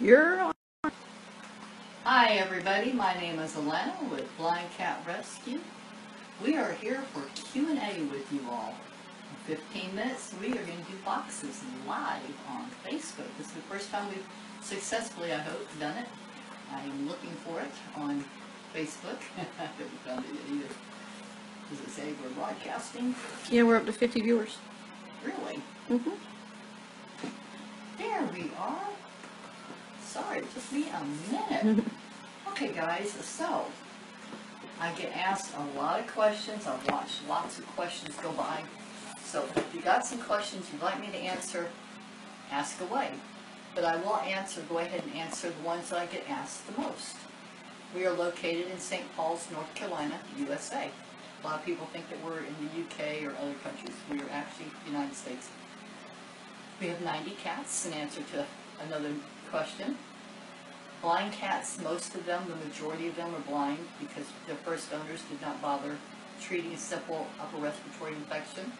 You're on. Hi everybody, my name is Alana with Blind Cat Rescue. We are here for Q&A with you all. In 15 minutes we are going to do boxes live on Facebook. This is the first time we've successfully, I hope, done it. I am looking for it on Facebook. I haven't found it yet either. Does it say we're broadcasting? Yeah, we're up to 50 viewers. Really? Mm-hmm. There we are. Sorry, it took me a minute. Okay guys, so I get asked a lot of questions. I've watched lots of questions go by. So if you got some questions you'd like me to answer, ask away. But I will go ahead and answer the ones that I get asked the most. We are located in St. Paul's, North Carolina, USA. A lot of people think that we're in the UK or other countries. We are actually the United States. We have 90 cats, in answer to another question. Blind cats, most of them, the majority of them are blind because their first owners did not bother treating a simple upper respiratory infection.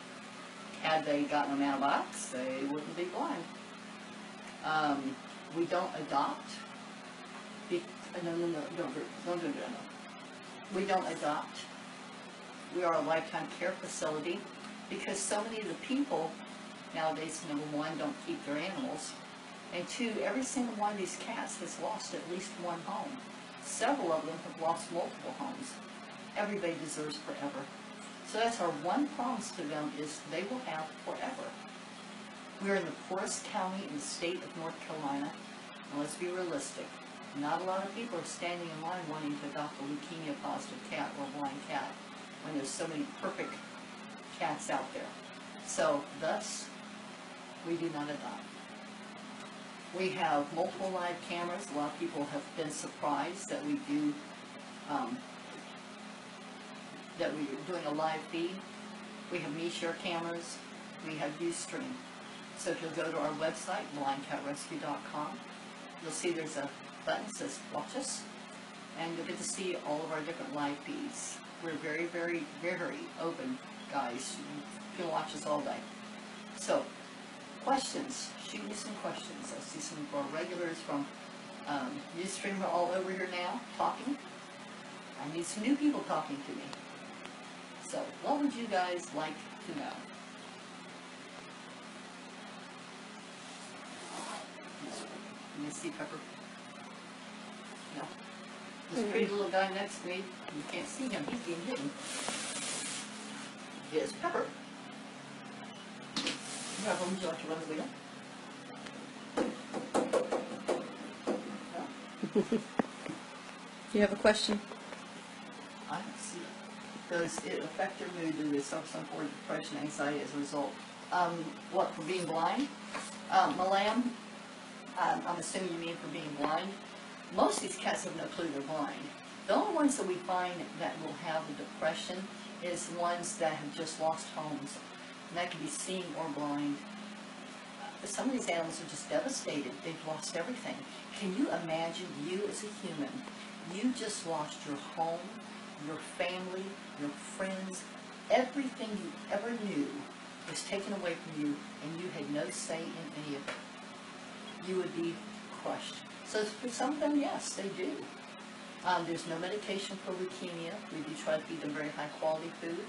Had they gotten them antibiotics, they wouldn't be blind. We don't adopt. No. We don't adopt. We are a lifetime care facility because so many of the people nowadays, number one, don't keep their animals. And two, every single one of these cats has lost at least one home. Several of them have lost multiple homes. Everybody deserves forever. So that's our one promise to them, is they will have forever. We're in the poorest county in the state of North Carolina. And let's be realistic. Not a lot of people are standing in line wanting to adopt a leukemia-positive cat or a blind cat when there's so many perfect cats out there. So, thus, we do not adopt. We have multiple live cameras. A lot of people have been surprised that we do, that we're doing a live feed. We have MeShare cameras. We have Ustream. So if you'll go to our website, blindcatrescue.com, you'll see there's a button that says Watch Us, and you'll get to see all of our different live feeds. We're very, very, very open, guys. You can watch us all day. So, questions. Shoot me some questions. I see some of our regulars from Ustream are all over here now, talking. I need some new people talking to me. So, what would you guys like to know? Let me see, Pepper. No. This pretty little guy next to me, you can't see him, he's being hidden. Here's Pepper. Pepper, would you like to run the wheel? No? Do you have a question? I don't see it. Does it affect your mood? Do they suffer some form of depression, anxiety as a result? What, for being blind? Malam, I'm assuming you mean for being blind. Most of these cats have no clue they're blind. The only ones that we find that will have a depression is ones that have just lost homes. And that can be seeing or blind. Some of these animals are just devastated. They've lost everything. Can you imagine, you as a human, you just lost your home, your family, your friends, everything you ever knew was taken away from you, and you had no say in any of it. You would be crushed. So for some of them, yes, they do. There's no medication for leukemia. We do try to feed them very high quality food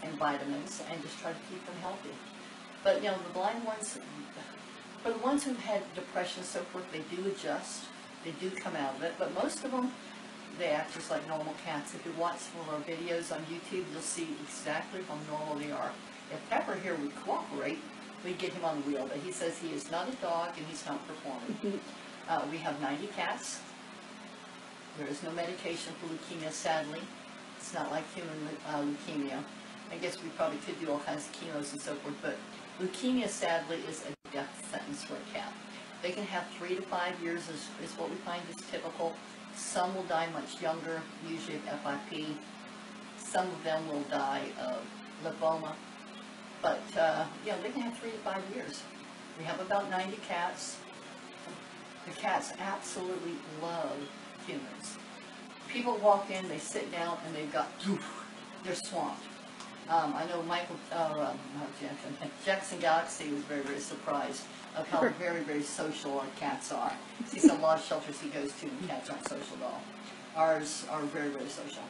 and vitamins and just try to keep them healthy. But, the blind ones, for the ones who've had depression and so forth, they do adjust. They do come out of it. But most of them, they act just like normal cats. If you watch some of our videos on YouTube, you'll see exactly how normal they are. If Pepper here would cooperate, we'd get him on the wheel. But he says he is not a dog and he's not performing. We have 90 cats. There is no medication for leukemia, sadly. It's not like human leukemia. I guess we probably could do all kinds of chenos and so forth, but leukemia, sadly, is a death sentence for a cat. They can have 3 to 5 years is what we find is typical. Some will die much younger, usually of FIP. Some of them will die of lymphoma. But, they can have 3 to 5 years. We have about 90 cats. The cats absolutely love humans. People walk in, they sit down, and they're swamped. I know Jackson Galaxy was very, very surprised of how very, very social our cats are. He sees a lot of shelters he goes to and cats aren't social at all. Ours are very, very social.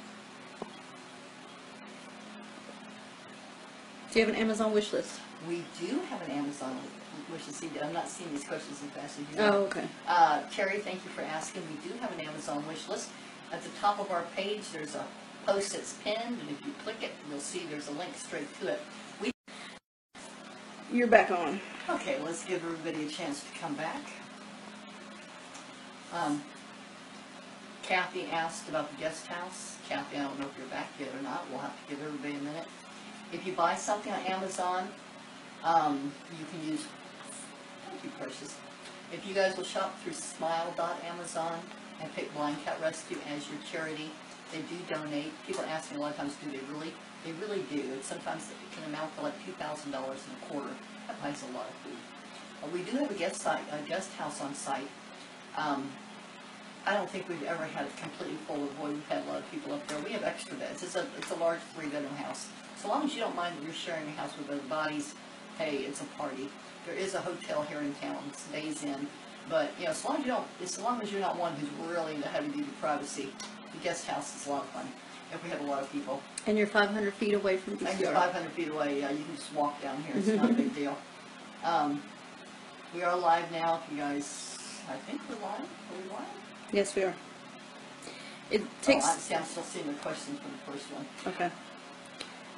Do you have an Amazon wish list? We do have an Amazon wish list. I'm not seeing these questions as fast as you Oh, are. okay. Terry, thank you for asking. We do have an Amazon wish list. At the top of our page, there's a post that's pinned, and if you click it, you'll see there's a link straight to it. You're back on. Okay, let's give everybody a chance to come back. Kathy asked about the guest house. Kathy, I don't know if you're back yet or not. We'll have to give everybody a minute. If you buy something on Amazon, you can use, thank you, Precious. If you guys will shop through smile.amazon and pick Blind Cat Rescue as your charity, they do donate. People are asking a lot of times, do they really? They really do. And sometimes it can amount to like $2,000 in a quarter. That buys a lot of food. We do have a guest house on site. I don't think we've ever had it completely full of boy. We've had a lot of people up there. We have extra beds. It's a large 3-bedroom house. So long as you don't mind that you're sharing a house with other bodies, hey, it's a party. There is a hotel here in town. It's Days Inn. But, you know, as long as you're not one who's really into heavy-duty privacy, the guest house is a lot of fun if we have a lot of people. And you're 500 feet away from And BCR. you're 500 feet away. Yeah, you can just walk down here. It's not a big deal. We are live now. If you guys, I think we're live. Are we live? Yes, we are. It Oh, takes... I'm still seeing the questions from the first one. Okay.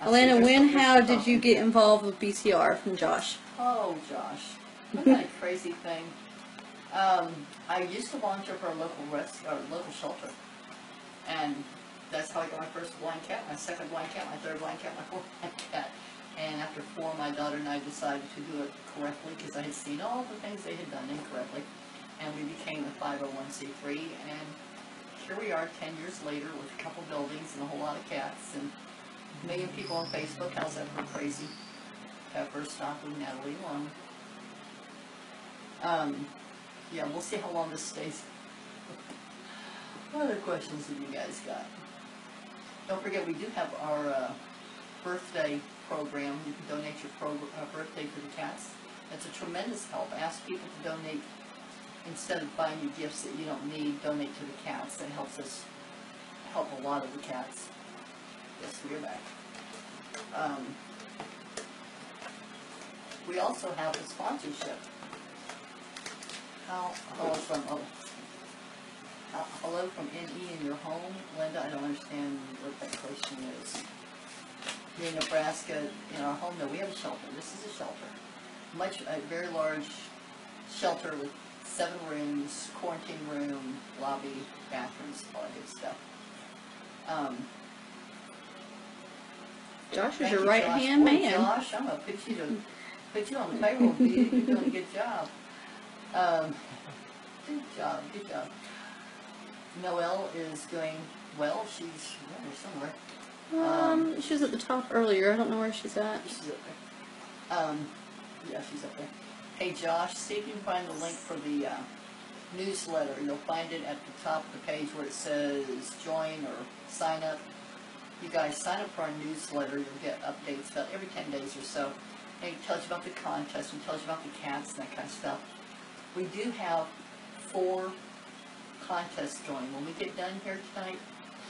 I see Alana, there's when, some how person did you talking. get involved with BCR from Josh? Oh, Josh. What kind of crazy thing? I used to volunteer for a local shelter. And that's how I got my first blind cat, my second blind cat, my third blind cat, my fourth blind cat. And after 4, my daughter and I decided to do it correctly because I had seen all the things they had done incorrectly. And we became a 501c3. And here we are 10 years later with a couple buildings and a whole lot of cats and a million people on Facebook. How's that for crazy? Pepper, Stockley, Natalie, Long. Yeah, we'll see how long this stays. What other questions have you guys got? Don't forget, we do have our birthday program. You can donate your birthday to the cats. It's a tremendous help. Ask people to donate instead of buying you gifts that you don't need. Donate to the cats. That helps us help a lot of the cats. Yes, we're back. We also have a sponsorship. Hello from NE in your home. Linda, I don't understand what that question is. Here in Nebraska, in our home, no, we have a shelter. This is a shelter. A very large shelter with 7 rooms, quarantine room, lobby, bathrooms, all that good stuff. Josh is Thank your you, right-hand Josh. Boy, man. Josh, I'm going to put you on the payroll, dude. You're doing a good job. Good job, good job. Noelle is doing well. She's there somewhere. She was at the top earlier. I don't know where she's at. She's up there. Yeah, she's up there. Hey, Josh, see if you can find the link for the newsletter. You'll find it at the top of the page where it says join or sign up. You guys sign up for our newsletter. You'll get updates about every 10 days or so. And it tells you about the contest, and tells you about the cats and that kind of stuff. We do have 4 contests going. When we get done here tonight,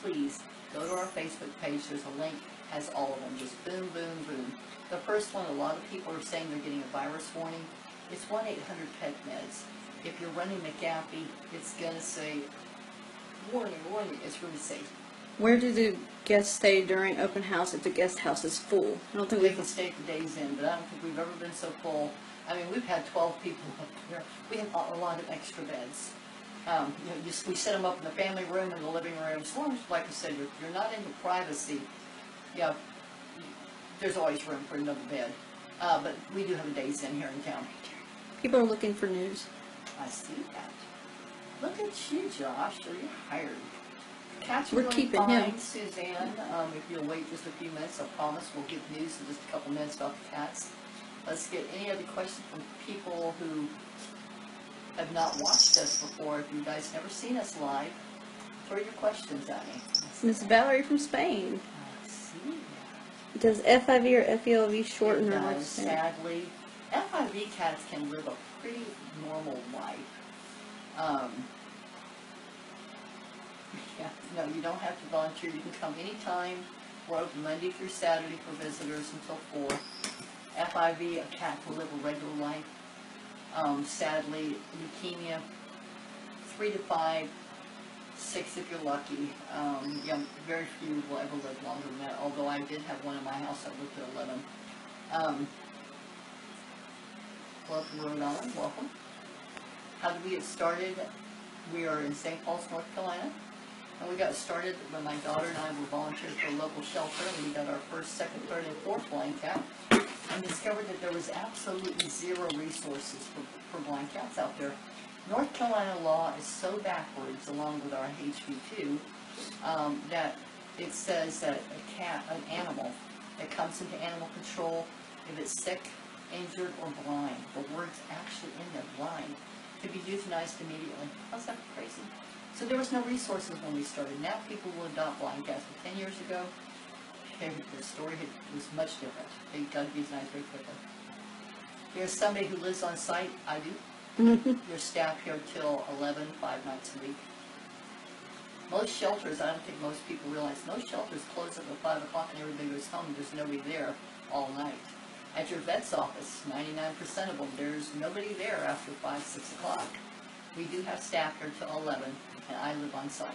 please go to our Facebook page. There's a link, has all of them. Just boom, boom, boom. The first one, a lot of people are saying they're getting a virus warning. It's 1-800-PET-MEDS. If you're running McAfee, it's going to say, warning, warning. It's really safe. Where do the guests stay during open house if the guest house is full? I don't think We we can stay for Days Inn, but I don't think we've ever been so full. I mean, we've had 12 people up there. We have a lot of extra beds. We set them up in the family room and the living room. As long as, like I said, you're not into privacy, yeah, there's always room for another bed. But we do have a Days Inn here in town. People are looking for news. I see that. Look at you, Josh. Are you hired? Cats are We're doing keeping fine, him. Suzanne. If you'll wait just a few minutes, I promise we'll give news in just a couple minutes about the cats. Let's get any other questions from people who have not watched us before. If you guys never seen us live, throw your questions at me. Miss Valerie from Spain. I see that. Does FIV or FELV shorten their It does, lifespan? sadly. FIV cats can live a pretty normal life. Yeah, no, you don't have to volunteer. You can come anytime. We're open Monday through Saturday for visitors until 4. FIV, a cat will live a regular life. Sadly, leukemia, 3 to 5, 6 if you're lucky. Very few will ever live longer than that, although I did have one in my house that lived to 11. Welcome, Rhode Island, welcome. How did we get started? We are in St. Paul's, North Carolina, and we got started when my daughter and I were volunteering for a local shelter, and we got our first, second, third, and fourth blind cat, and discovered that there was absolutely zero resources for blind cats out there. North Carolina law is so backwards, along with our HB2, that it says that a cat, an animal, that comes into animal control, if it's sick, injured, or blind, the word's actually in there, blind, to be euthanized immediately. How's that crazy? So there was no resources when we started. Now people will adopt blind cats. But 10 years ago, the story was much different. They got euthanized very quickly. There's somebody who lives on site. I do. There's staff here till 11, 5 nights a week. Most shelters, I don't think most people realize, most shelters close up at 5 o'clock and everybody goes home. There's nobody there all night. At your vet's office, 99% of them, there's nobody there after 5, 6 o'clock. We do have staff here till 11, and I live on site.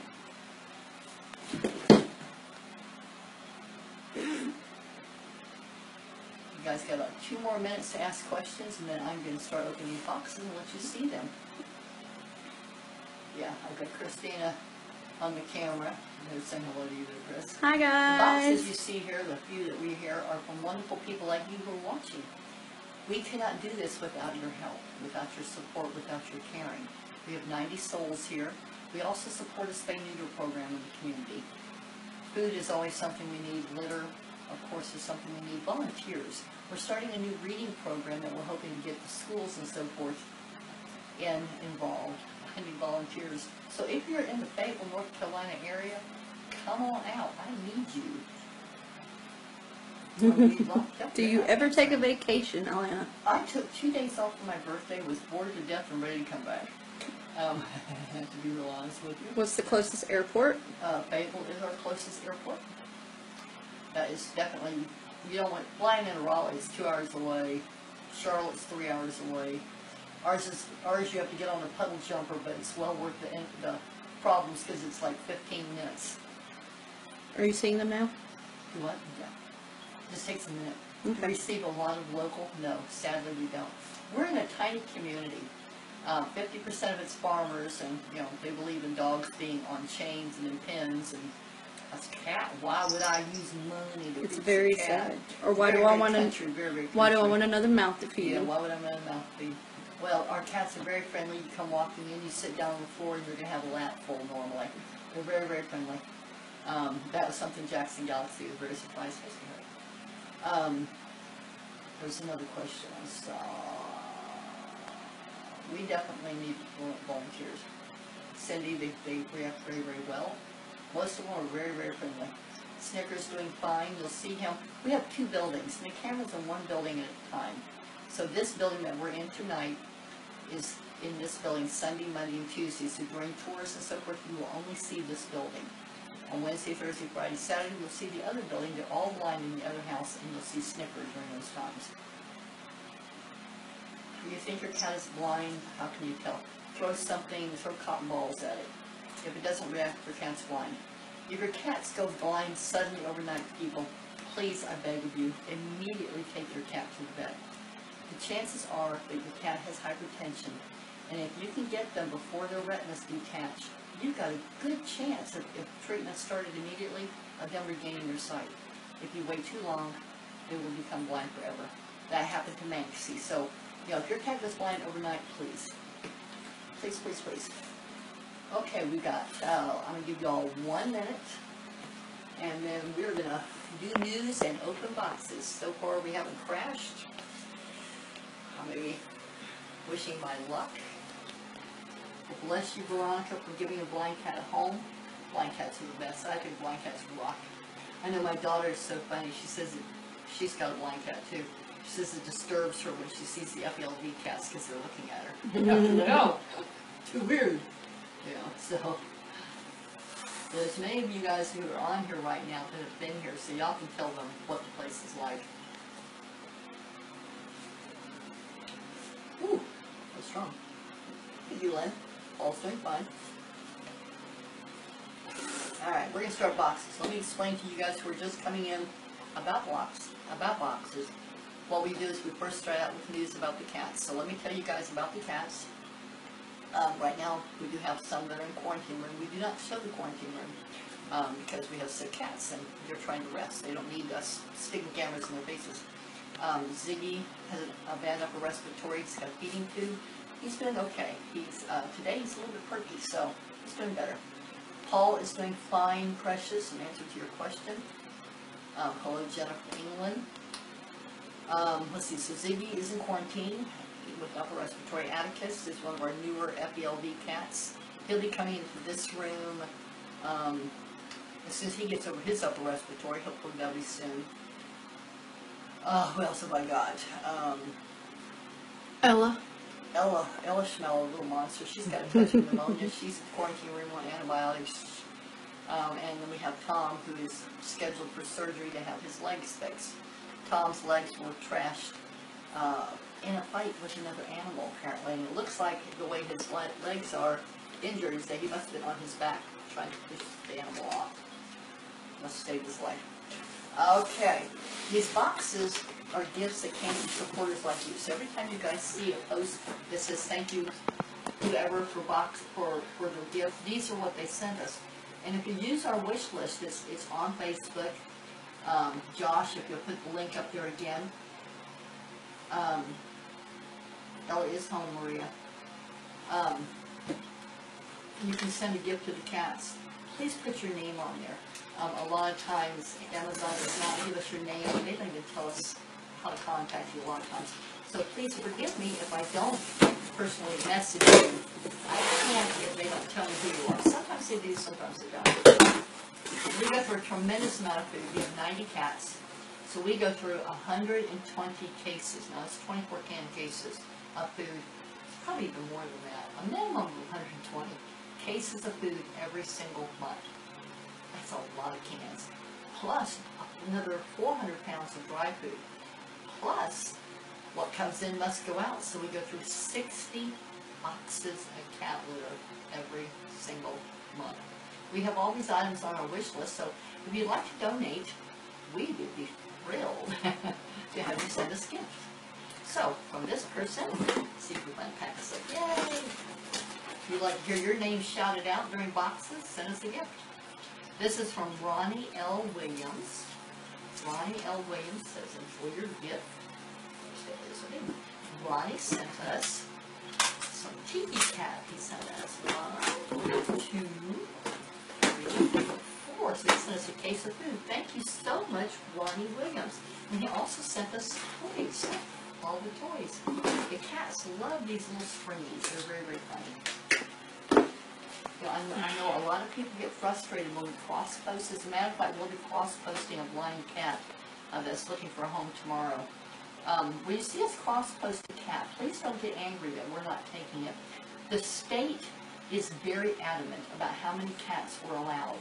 You guys got about 2 more minutes to ask questions, and then I'm going to start opening boxes and let you see them. Yeah, I've got Christina on the camera. I'm saying hello to you there, Chris. Hi The guys. boxes you see here, the few that we hear, are from wonderful people like you who are watching. We cannot do this without your help, without your support, without your caring. We have 90 souls here. We also support a spay-neuter program in the community. Food is always something we need. Litter, of course, is something we need. Volunteers. We're starting a new reading program that we're hoping to get the schools and so forth involved. I need volunteers. So if you're in the Fayetteville, North Carolina area, come on out. I need you. Do you ever take a vacation, Alana? I took 2 days off for my birthday, was bored to death and ready to come back. To be real honest with you. What's the closest airport? Fayetteville is our closest airport. That is definitely, you don't want, flying into Raleigh is 2 hours away. Charlotte's 3 hours away. Ours you have to get on a puddle jumper, but it's well worth the problems because it's like 15 minutes. Are you seeing them now? Do what? Yeah. Just takes a minute. Okay. We receive a lot of local? No, sadly we don't. We're in a tiny community. 50% of it's farmers, and they believe in dogs being on chains and in pens, and that's a cat. Why would I use money to It's fix very a cat? sad. Or why do I want another mouth to feed? Yeah, why would I want a mouth to feed? Well, our cats are very friendly. You come walking in, you sit down on the floor, and you're going to have a lap full normally. They're very, very friendly. That was something Jackson Galaxy was very surprised to hear. There's another question I saw. We definitely need volunteers. Cindy, they react very, very well. Most of them are very, very friendly. Snicker's doing fine. You'll see him. We have 2 buildings, and the camera's in one building at a time. So this building that we're in tonight is in this building Sunday, Monday, and Tuesday. So during tours and so forth, you will only see this building. On Wednesday, Thursday, Friday, Saturday, you'll see the other building. They're all blind in the other house, and you'll see Snicker during those times. Do you think your cat is blind? How can you tell? Throw something, throw cotton balls at it. If it doesn't react, your cat's blind. If your cat goes blind suddenly overnight, people, please, I beg of you, immediately take your cat to the vet. The chances are that your cat has hypertension, and if you can get them before their retinas detach, you've got a good chance of, if treatment started immediately, of them regaining their sight. If you wait too long, they will become blind forever. That happened to Manxie. So, if your cat goes blind overnight, please. Please, please, please. Okay, we got, I'm going to give you all 1 minute, and then we're going to do news and open boxes. So far, we haven't crashed. I'm maybe wishing my luck. Bless you, Veronica, for giving a blind cat a home. Blind cats are the best. I think blind cats rock. I know my daughter is so funny. She says that she's got a blind cat too. She says it disturbs her when she sees the FLV cats because they're looking at her. No, too weird. Yeah, so there's many of you guys who are on here right now that have been here, so y'all can tell them what the place is like. Ooh, that's strong. Hey, you, Len. All's doing fine. Alright, we're going to start boxes. Let me explain to you guys who are just coming in about boxes. What we do is we first start out with news about the cats. So let me tell you guys about the cats. Right now, we do have some that are in quarantine room. We do not show the quarantine room because we have sick cats and they're trying to rest. They don't need us sticking cameras in their faces. Ziggy has a bad upper respiratory. He's got a feeding tube. He's doing okay. Today he's a little bit perky, so he's doing better. Paul is doing fine, Precious, in answer to your question. Hello, Jennifer England. Let's see, so Ziggy is in quarantine with upper respiratory. Atticus is one of our newer FELV cats. He'll be coming into this room as soon as he gets over his upper respiratory. Hopefully that'll be soon. Who else have I got? Ella. Ella Schmell, a little monster. She's got a touch of pneumonia. She's in quarantine room on antibiotics. And then we have Tom, who is scheduled for surgery to have his legs fixed. Tom's legs were trashed in a fight with another animal, apparently. And it looks like the way his legs are injured is that he must have been on his back trying to push the animal off. Must have saved his life. Okay, these boxes are gifts that came from supporters like you. So every time you guys see a post that says thank you whoever for the gift, these are what they sent us. And if you use our wish list, it's on Facebook. Josh, if you'll put the link up there again. Ella is home, Maria. You can send a gift to the cats. Please put your name on there. A lot of times, Amazon does not give us your name. They don't even tell us how to contact you a lot of times. So please forgive me if I don't personally message you. I can't if they don't tell me who you are. Sometimes they do, sometimes they don't. We go through a tremendous amount of food. We have 90 cats. So we go through 120 cases. Now it's 24-can cases of food. It's probably even more than that. A minimum of 120 cases of food every single month. That's a lot of cans. Plus another 400 pounds of dry food. Plus what comes in must go out. So we go through 60 boxes of cat litter every single month. We have all these items on our wish list, so if you'd like to donate, we would be thrilled to have you send us a gift. So, from this person, see if we can pack us up. Yay! If you'd like to hear your name shouted out during boxes, send us a gift. This is from Ronnie L. Williams. Ronnie L. Williams says, enjoy your gift. Ronnie sent us some Tiki Cat. He sent us 1, 2, 3, 4. So he sent us a case of food. Thank you so much, Ronnie Williams. And he also sent us toys. All the toys. The cats love these little springies. They're very, very funny. You know, I know a lot of people get frustrated when we cross-post. As a matter of fact, we'll be cross-posting a blind cat that's looking for a home tomorrow. When you see us cross-post a cat, please don't get angry that we're not taking it. The state is very adamant about how many cats we're allowed.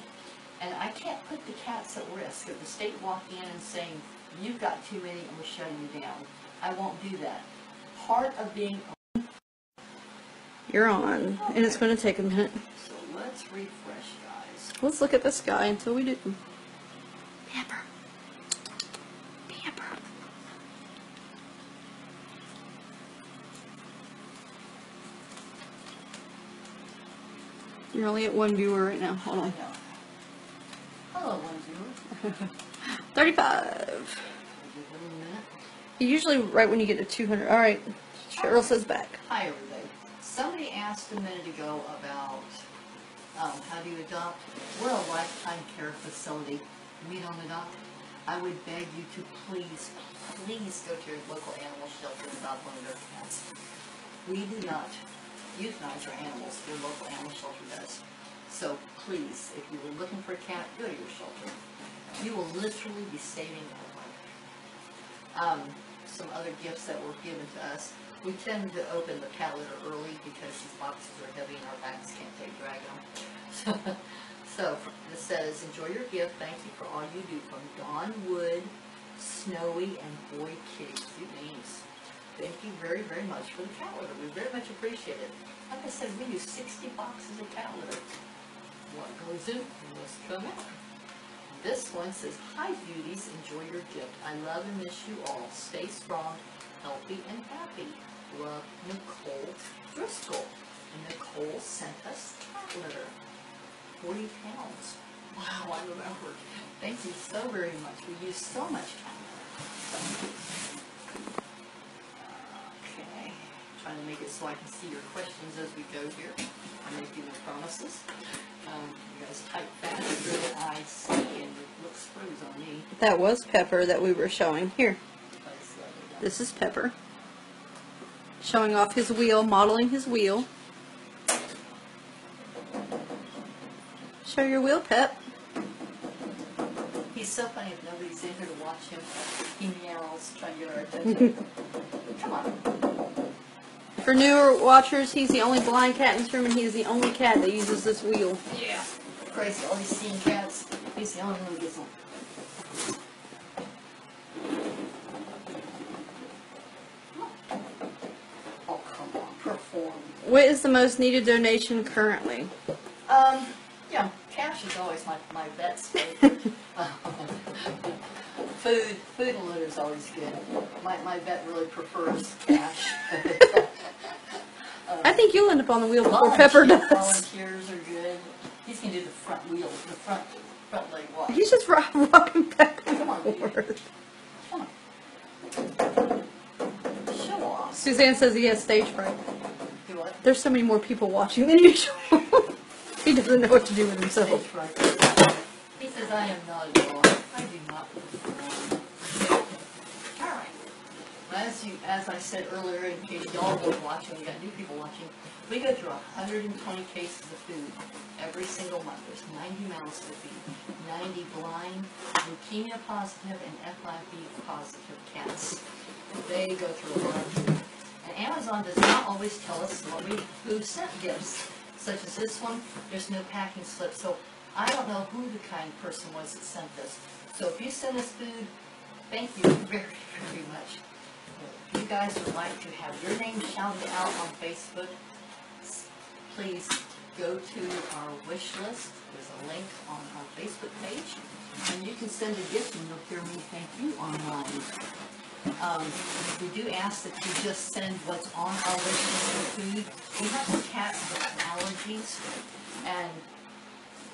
And I can't put the cats at risk. If the state walked in and saying, you've got too many and we're shutting you down, I won't do that. Part of being... You're on, and it's going to take a minute. So let's refresh, guys. Let's look at this guy until we do. Pamper. Pamper. You're only at 1 viewer right now. Hold on. Hello, one viewer. 35. Give it a minute. Usually right when you get to 200. All right. Cheryl says back. Hi, everybody. Somebody asked a minute ago about how do you adopt. We're a lifetime care facility. We don't adopt. I would beg you to please, please go to your local animal shelter and adopt one of their cats. We do not euthanize our animals. Your local animal shelter does. So please, if you were looking for a cat, go to your shelter. You will literally be saving their life. Some other gifts that were given to us. We tend to open the cat litter early because these boxes are heavy and our backs can't take dragging them. So it says, enjoy your gift. Thank you for all you do. From Dawn Wood, Snowy, and Boy Kitty. Cute names. Thank you very, very much for the cat litter. We very much appreciate it. Like I said, we use 60 boxes of cat litter. What goes in must come out. This one says, hi beauties, enjoy your gift. I love and miss you all. Stay strong, healthy, and happy. Love, Nicole Driscoll. And Nicole sent us cat litter. 40 pounds. Wow, I remember. Thank you so very much. We use so much cat litter. Okay. Trying to make it so I can see your questions as we go here. I'm making the promises. You guys type faster than I see, and it looks froze on me. That was Pepper that we were showing. Here, this is Pepper. Showing off his wheel, modeling his wheel. Show your wheel, Pep. He's so funny if nobody's in here to watch him. He meows, trying to get our attention. Come on. For newer watchers, he's the only blind cat in this room, and he's the only cat that uses this wheel. Yeah. Crazy, all these seeing cats. He's the only one who gets them. Oh, come on. Perform. What is the most needed donation currently? Yeah, cash is always my vet's favorite. Food and litter is always good. My vet really prefers cash. I think you'll end up on the wheel before Pepper does. Volunteers are good. He's gonna do the front wheel, the front leg walk. He's just rocking back and Come on, baby. forth. Come on. Show off. Suzanne says he has stage fright. Do what? There's so many more people watching than usual. He doesn't know what to do with himself. Stage fright. He says, I am not a dog. I do not perform. All right. As I said earlier, in case y'all were watching, we got new people watching, we go through 120 cases of food every single month. There's 90 mouths to feed. 90 blind, leukemia positive, and FIV positive cats. They go through a lot of food. And Amazon does not always tell us who sent gifts. Such as this one, there's no packing slip, so I don't know who the kind person was that sent this. So if you send us food, thank you very, very much. If you guys would like to have your name shouted out on Facebook, please go to our wish list. There's a link on our Facebook page, and you can send a gift and you'll hear me thank you online. We do ask that you just send what's on our wish list of food. We have some cats with allergies, and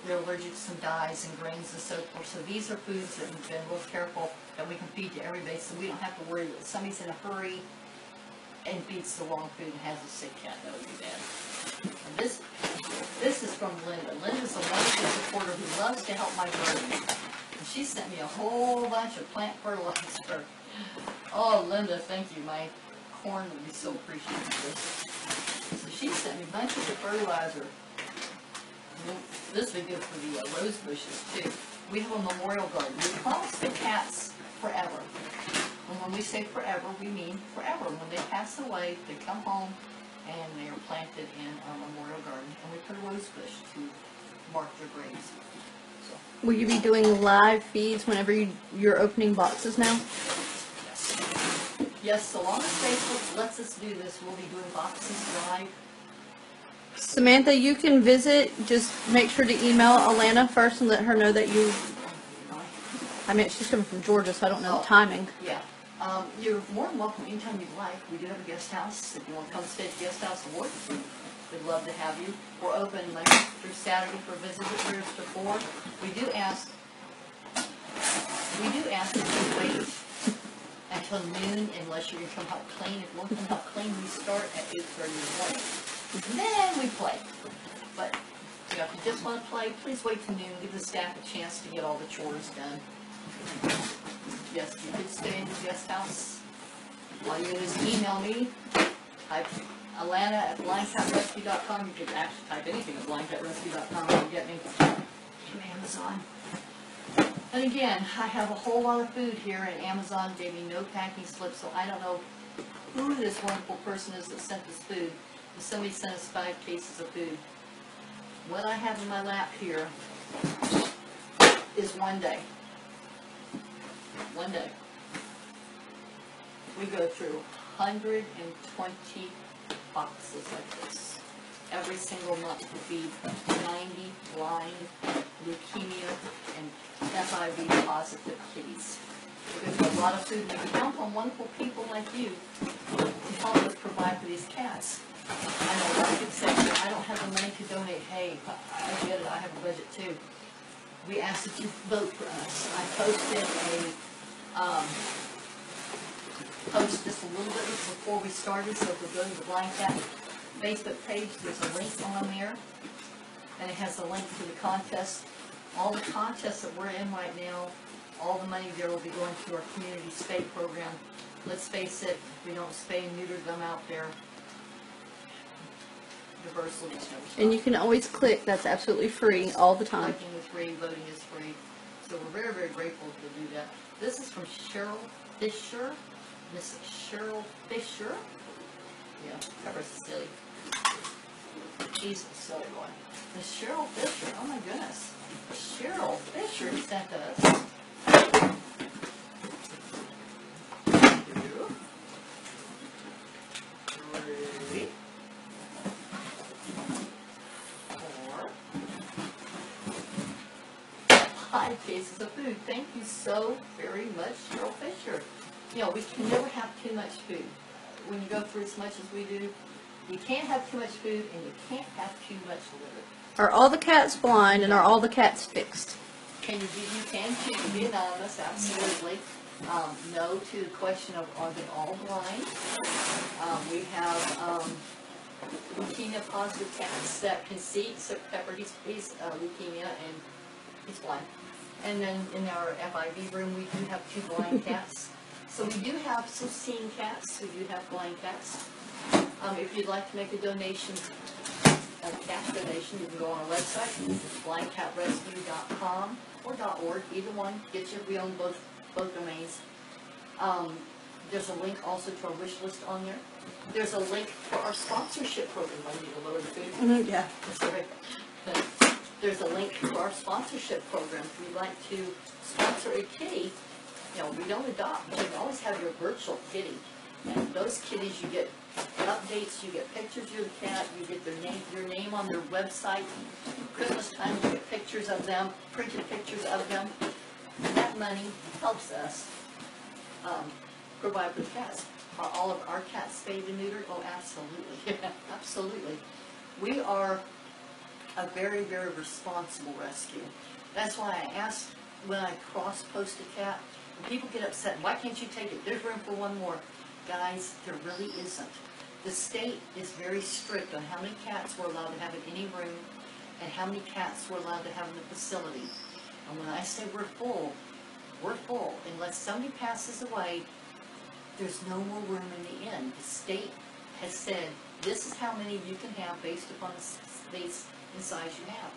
they're allergic to some dyes and grains and so forth. So these are foods that we've been real careful that we can feed to everybody, so we don't have to worry that somebody's in a hurry and feeds the wrong food and has a sick cat. That would be bad. And this is from Linda. Linda's a wonderful supporter who loves to help my garden. And she sent me a whole bunch of plant fertilizer. Oh, Linda, thank you. My corn would be so appreciative of this. So she sent me bunches of fertilizer. This would be good for the rose bushes, too. We have a memorial garden. We promise the cats forever. And when we say forever, we mean forever. When they pass away, they come home, and they are planted in our memorial garden. And we put a rose bush to mark their graves. So, Will you be doing live feeds whenever you're opening boxes now? yes, so long as Facebook lets us do this, we'll be doing boxes live. Samantha, you can visit. Just make sure to email Alana first and let her know that you... I mean, she's coming from Georgia, so I don't know the timing. Yeah. You're more than welcome anytime you'd like. We do have a guest house. If you want to come stay at the guest house and work, we'd love to have you. We're open Monday through Saturday for visitors to 4. We do ask that you wait until noon unless you're going to come help clean. If you want to come help clean, we start at 8:30 in the morning. And then we play. But you know, if you just want to play, please wait till noon. Give the staff a chance to get all the chores done. Yes, you could stay in the guest house. All you do is email me. type Alana at blindcatrescue.com. You can actually type anything at blindcatrescue.com and get me from Amazon. And again, I have a whole lot of food here, and Amazon gave me no packing slip, so I don't know who this wonderful person is that sent this food. But somebody sent us 5 cases of food. What I have in my lap here is one day. One day. We go through 120 boxes like this every single month to feed 90 blind, leukemia, and FIV positive kitties. There's a lot of food, and we count on wonderful people like you to help us provide for these cats. I know a lot of people say, I don't have the money to donate. Hey, I get it, I have a budget too. We ask that you vote for us. I posted a post just a little bit before we started, so if we go to the Blind Cat Facebook page, there's a link on there, and it has a link to the contest. All the contests that we're in right now, all the money there will be going to our community spay program. Let's face it, we don't spay and neuter them out there. Diversity is no stop. And you can always click. That's absolutely free all the time. Clicking is free, voting is free. So we're very, very grateful to do that. This is from Cheryl Fisher. Miss Cheryl Fisher. Yeah, cover's silly. She's a silly one. Miss Cheryl Fisher, oh my goodness. Cheryl Fisher sent us. 3, 4, 5 cases of food. Thank you so very much, Cheryl Fisher. You know, we can never have too much food. When you go through as much as we do, you can't have too much food and you can't have too much litter. Are all the cats blind, and are all the cats fixed? You can choose to be anonymous, absolutely. No to the question of are they all blind. We have leukemia positive cats that can see. So Pepper, he's leukemia and he's blind. And then in our FIV room, we do have 2 blind cats. So we do have some seeing cats. We do have blind cats. If you'd like to make a donation, a cash donation, you can go on our website, blindcatrescue.com or .org, either one. We own both domains. There's a link also to our wish list on there. There's a link for our sponsorship program. I need to lower the food. Yeah. Sorry. There's a link to our sponsorship program. If you'd like to sponsor a kitty, you know, we don't adopt, but you can always have your virtual kitty. And those kitties, you get updates, you get pictures of the cat, you get your name on their website. Christmas time, you get pictures of them, printed pictures of them. And that money helps us provide for the cats. Are all of our cats spayed and neutered? Oh, absolutely. Absolutely. We are a very, very responsible rescue. That's why I asked when I cross-post a cat, when people get upset, why can't you take it? There's room for one more. Guys, there really isn't. The state is very strict on how many cats we're allowed to have in any room and how many cats we're allowed to have in the facility. And when I say we're full, we're full. Unless somebody passes away, there's no more room in the inn. The state has said, this is how many you can have based upon the space and size you have.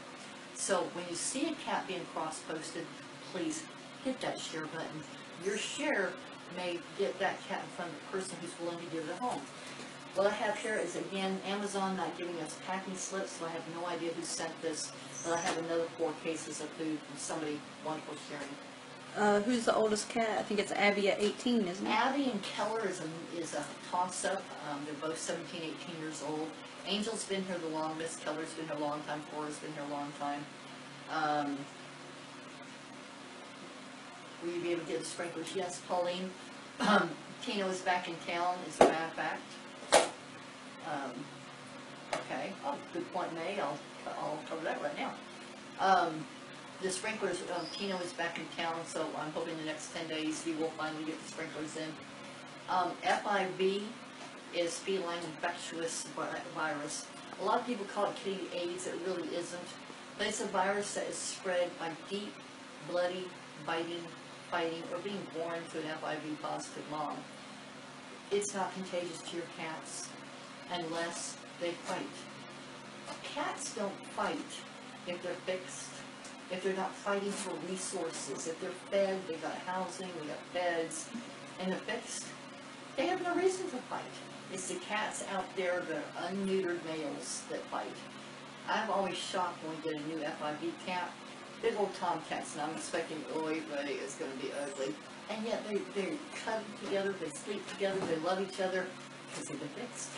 So when you see a cat being cross-posted, please hit that share button. Your share may get that cat in front of the person who's willing to give it a home. What I have here is, again, Amazon not giving us packing slips, so I have no idea who sent this, but I have another 4 cases of food from somebody wonderful sharing. Who's the oldest cat? I think it's Abby at 18, isn't it? Abby and Keller is a toss-up. They're both 17, 18 years old. Angel's been here the longest. Keller's been here a long time. Cora's been here a long time. Will you be able to get the sprinklers? Yes, Pauline. Tino is back in town, as a matter of fact. Okay. Oh, good point, May. I'll cover that right now. The sprinklers, Tino is back in town, so I'm hoping the next 10 days he will finally get the sprinklers in. FIV is feline infectious virus. A lot of people call it kitty AIDS. It really isn't. But it's a virus that is spread by deep, bloody, biting, fighting, or being born to an FIV positive mom. It's not contagious to your cats. unless they fight. Cats don't fight if they're fixed, if they're not fighting for resources, if they're fed, they got housing, they got beds, and they're fixed. They have no reason to fight. It's the cats out there, the unneutered males that fight. I'm always shocked when we get a new FIV cat. Big old tomcats, and I'm expecting, oh, everybody is going to be ugly. And yet they cuddle together, they sleep together, they love each other because they've been fixed.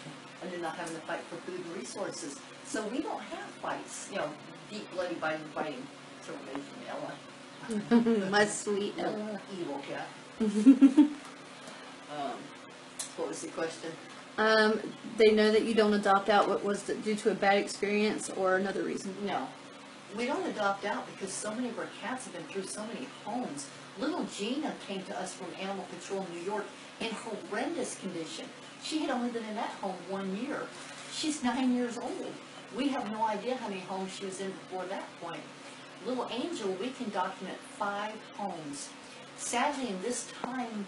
And they're not having to fight for food and resources. So we don't have fights, you know, deep, bloody, biting, fighting. So Ella. My sweet Ella. Evil cat. What was the question? They know that you don't adopt out. What was it, due to a bad experience or another reason? No. We don't adopt out because so many of our cats have been through so many homes. Little Gina came to us from Animal Control in New York in horrendous condition. She had only been in that home 1 year. She's 9 years old. We have no idea how many homes she was in before that point. Little Angel, we can document 5 homes. Sadly, in this time,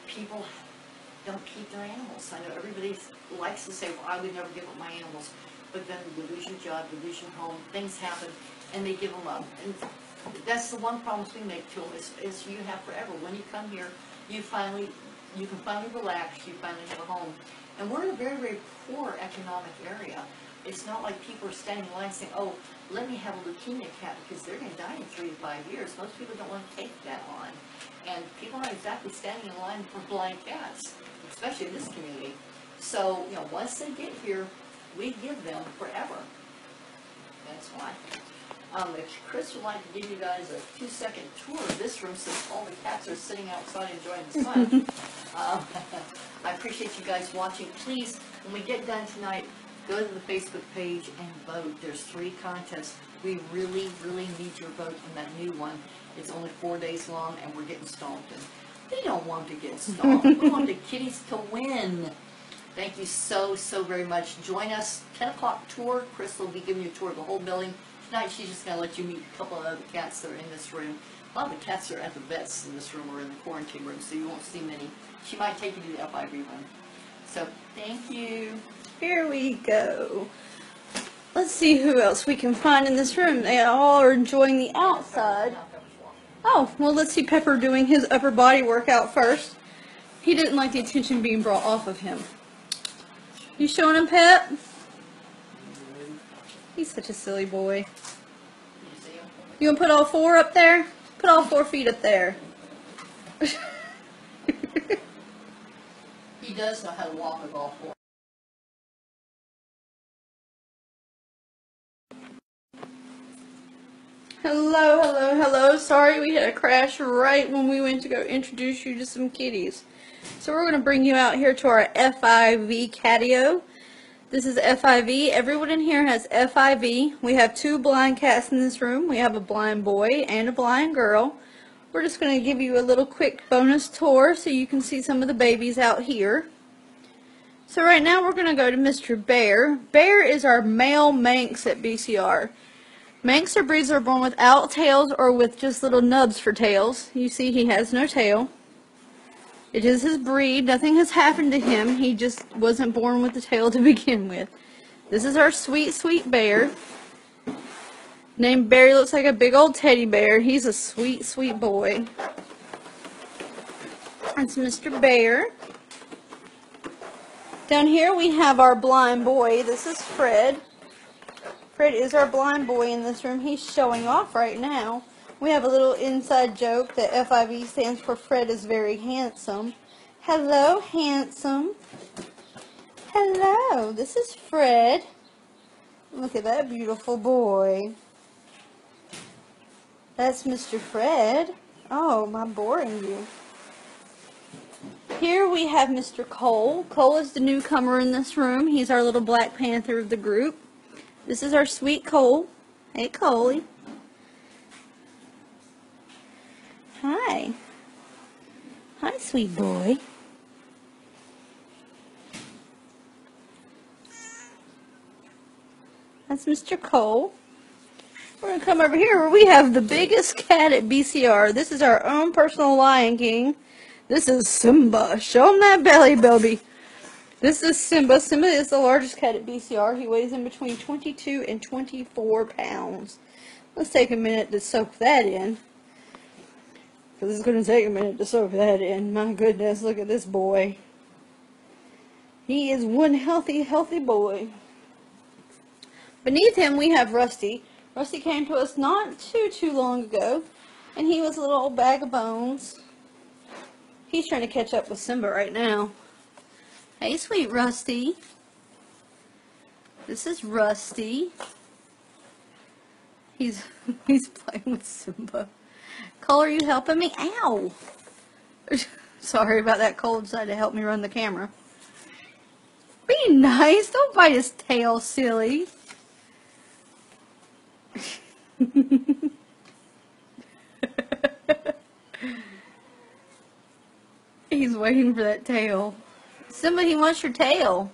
people don't keep their animals. I know everybody likes to say, well, I would never give up my animals. But then you lose your job, you lose your home, things happen, and they give them up. And that's the one promise we make to them is you have forever. When you come here, you can finally relax, you finally have a home. And we're in a very, very poor economic area. It's not like people are standing in line saying, oh, let me have a leukemia cat because they're going to die in 3 to 5 years. Most people don't want to take that on. And people aren't exactly standing in line for blind cats, especially in this community. So, you know, once they get here, we give them forever. That's why. If Chris would like to give you guys a 2-second tour of this room since all the cats are sitting outside enjoying the sun. I appreciate you guys watching. Please, when we get done tonight, go to the Facebook page and vote. There's 3 contests. We really, really need your vote on that new one. It's only 4 days long and we're getting stomped. And we don't want to get stomped. We want the kitties to win. Thank you so, so very much. Join us, 10 o'clock tour. Chris will be giving you a tour of the whole building. Tonight she's just going to let you meet a couple of other cats that are in this room. A lot of the cats are at the vets in this room or in the quarantine room, so you won't see many. She might take you to the FIV room. So, thank you. Here we go. Let's see who else we can find in this room. They all are enjoying the outside. Oh, well, let's see Pepper doing his upper body workout first. He didn't like the attention being brought off of him. You showing him, Pep? He's such a silly boy. You gonna put all 4 up there? Put all 4 feet up there. He does know how to walk with all 4. Hello, hello, hello. Sorry we had a crash right when we went to go introduce you to some kitties. So we're going to bring you out here to our FIV catio. This is FIV. Everyone in here has FIV. We have 2 blind cats in this room. We have a blind boy and a blind girl. We're just going to give you a little quick bonus tour so you can see some of the babies out here. So right now we're going to go to Mr. Bear. Bear is our male Manx at BCR. Manx are breeds that are born without tails or with just little nubs for tails. You see he has no tail. It is his breed. Nothing has happened to him. He just wasn't born with the tail to begin with. This is our sweet, sweet bear. Named Barry, looks like a big old teddy bear. He's a sweet, sweet boy. That's Mr. Bear. Down here we have our blind boy. This is Fred. Fred is our blind boy in this room. He's showing off right now. We have a little inside joke that FIV stands for Fred is very handsome. Hello, handsome. Hello, this is Fred. Look at that beautiful boy. That's Mr. Fred. Oh, am I boring you? Here we have Mr. Cole. Cole is the newcomer in this room. He's our little Black Panther of the group. This is our sweet Cole. Hey, Coley. Hi. Hi, sweet boy. That's Mr. Cole. We're going to come over here where we have the biggest cat at BCR. This is our own personal Lion King. This is Simba. Show him that belly, baby. This is Simba. Simba is the largest cat at BCR. He weighs in between 22 and 24 pounds. Let's take a minute to soak that in. Because it's going to take a minute to soak that in. My goodness, look at this boy. He is one healthy, healthy boy. Beneath him we have Rusty. Rusty came to us not too long ago. And he was a little old bag of bones. He's trying to catch up with Simba right now. Hey, sweet Rusty. This is Rusty. He's playing with Simba. Cole, are you helping me? Ow! Sorry about that. Cole decided to help me run the camera. Be nice. Don't bite his tail, silly. He's waiting for that tail. Simba, he wants your tail.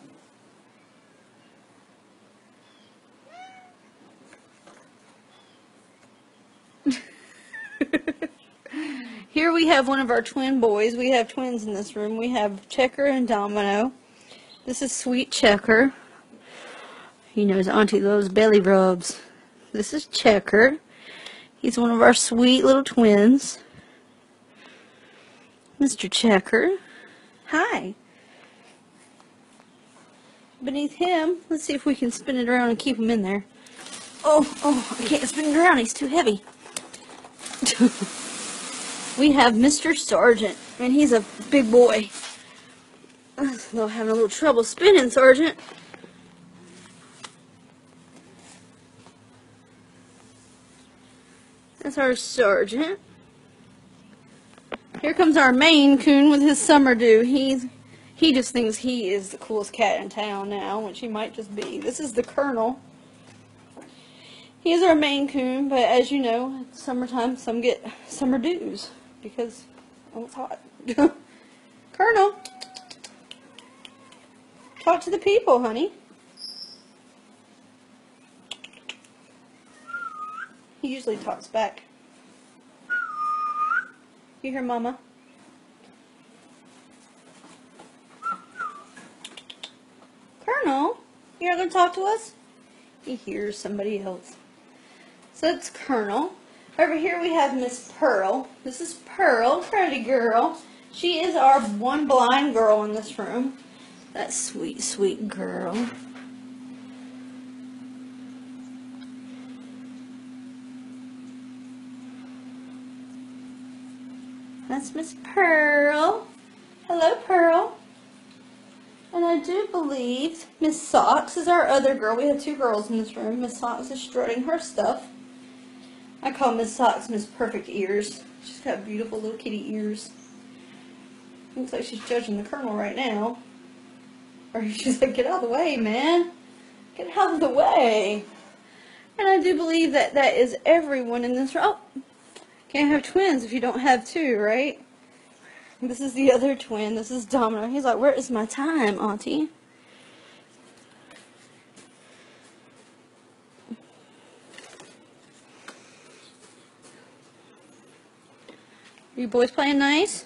Here we have one of our twin boys. We have twins in this room. We have Checker and Domino. This is Sweet Checker. He knows Auntie loves belly rubs. This is Checker. He's one of our sweet little twins. Mr. Checker. Hi. Beneath him, let's see if we can spin it around and keep him in there. Oh, I can't spin it around. He's too heavy. We have Mr. Sergeant, and he's a big boy. They're having a little trouble spinning, Sergeant. That's our Sergeant. Here comes our Maine Coon with his Summer Dew. He just thinks he is the coolest cat in town now, which he might just be. This is the Colonel. He is our Maine Coon, but as you know, it's summertime, some get summer dews because it's hot. Colonel, talk to the people, honey. He usually talks back. You hear Mama? Colonel, you're not going to talk to us? He hears somebody else. So it's Colonel. Over here we have Miss Pearl. This is Pearl, pretty girl. She is our one blind girl in this room. That sweet, sweet girl. That's Miss Pearl. Hello, Pearl. And I do believe Miss Socks is our other girl. We have two girls in this room. Miss Socks is strutting her stuff. I call Miss Socks Miss Perfect Ears. She's got beautiful little kitty ears. Looks like she's judging the Colonel right now. Or she's like, get out of the way, man. Get out of the way. And I do believe that that is everyone in this room. Oh, can't have twins if you don't have two, right? This is the other twin. This is Domino. He's like, where is my time, Auntie? Are you boys playing nice?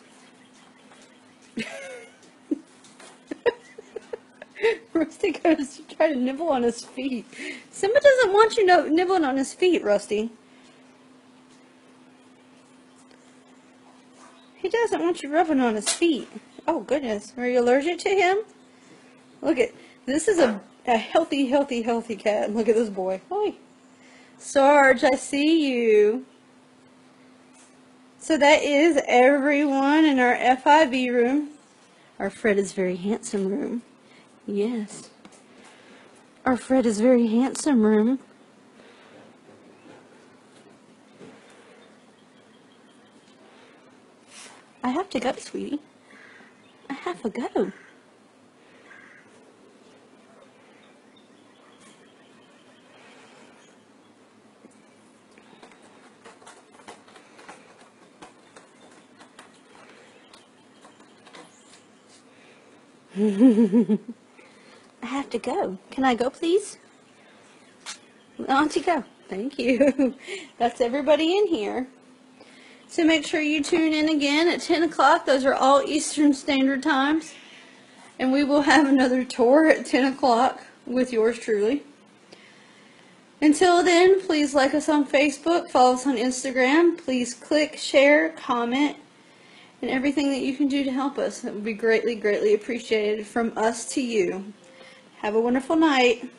Rusty goes to try to nibble on his feet. Simba doesn't want you nibbling on his feet, Rusty. He doesn't want you rubbing on his feet. Oh, goodness. Are you allergic to him? Look at, this is a healthy, healthy, healthy cat. Look at this boy. Hi. Sarge, I see you. So that is everyone in our FIV room. Our Fred is very handsome room. Yes. Our Fred is very handsome room. I have to go, sweetie. I have to go. I have to go. Can I go, please? Auntie, go. Thank you. That's everybody in here. So make sure you tune in again at 10 o'clock. Those are all Eastern Standard Times. And we will have another tour at 10 o'clock with yours truly. Until then, please like us on Facebook, follow us on Instagram. Please click, share, comment, and everything that you can do to help us. It would be greatly, greatly appreciated from us to you. Have a wonderful night.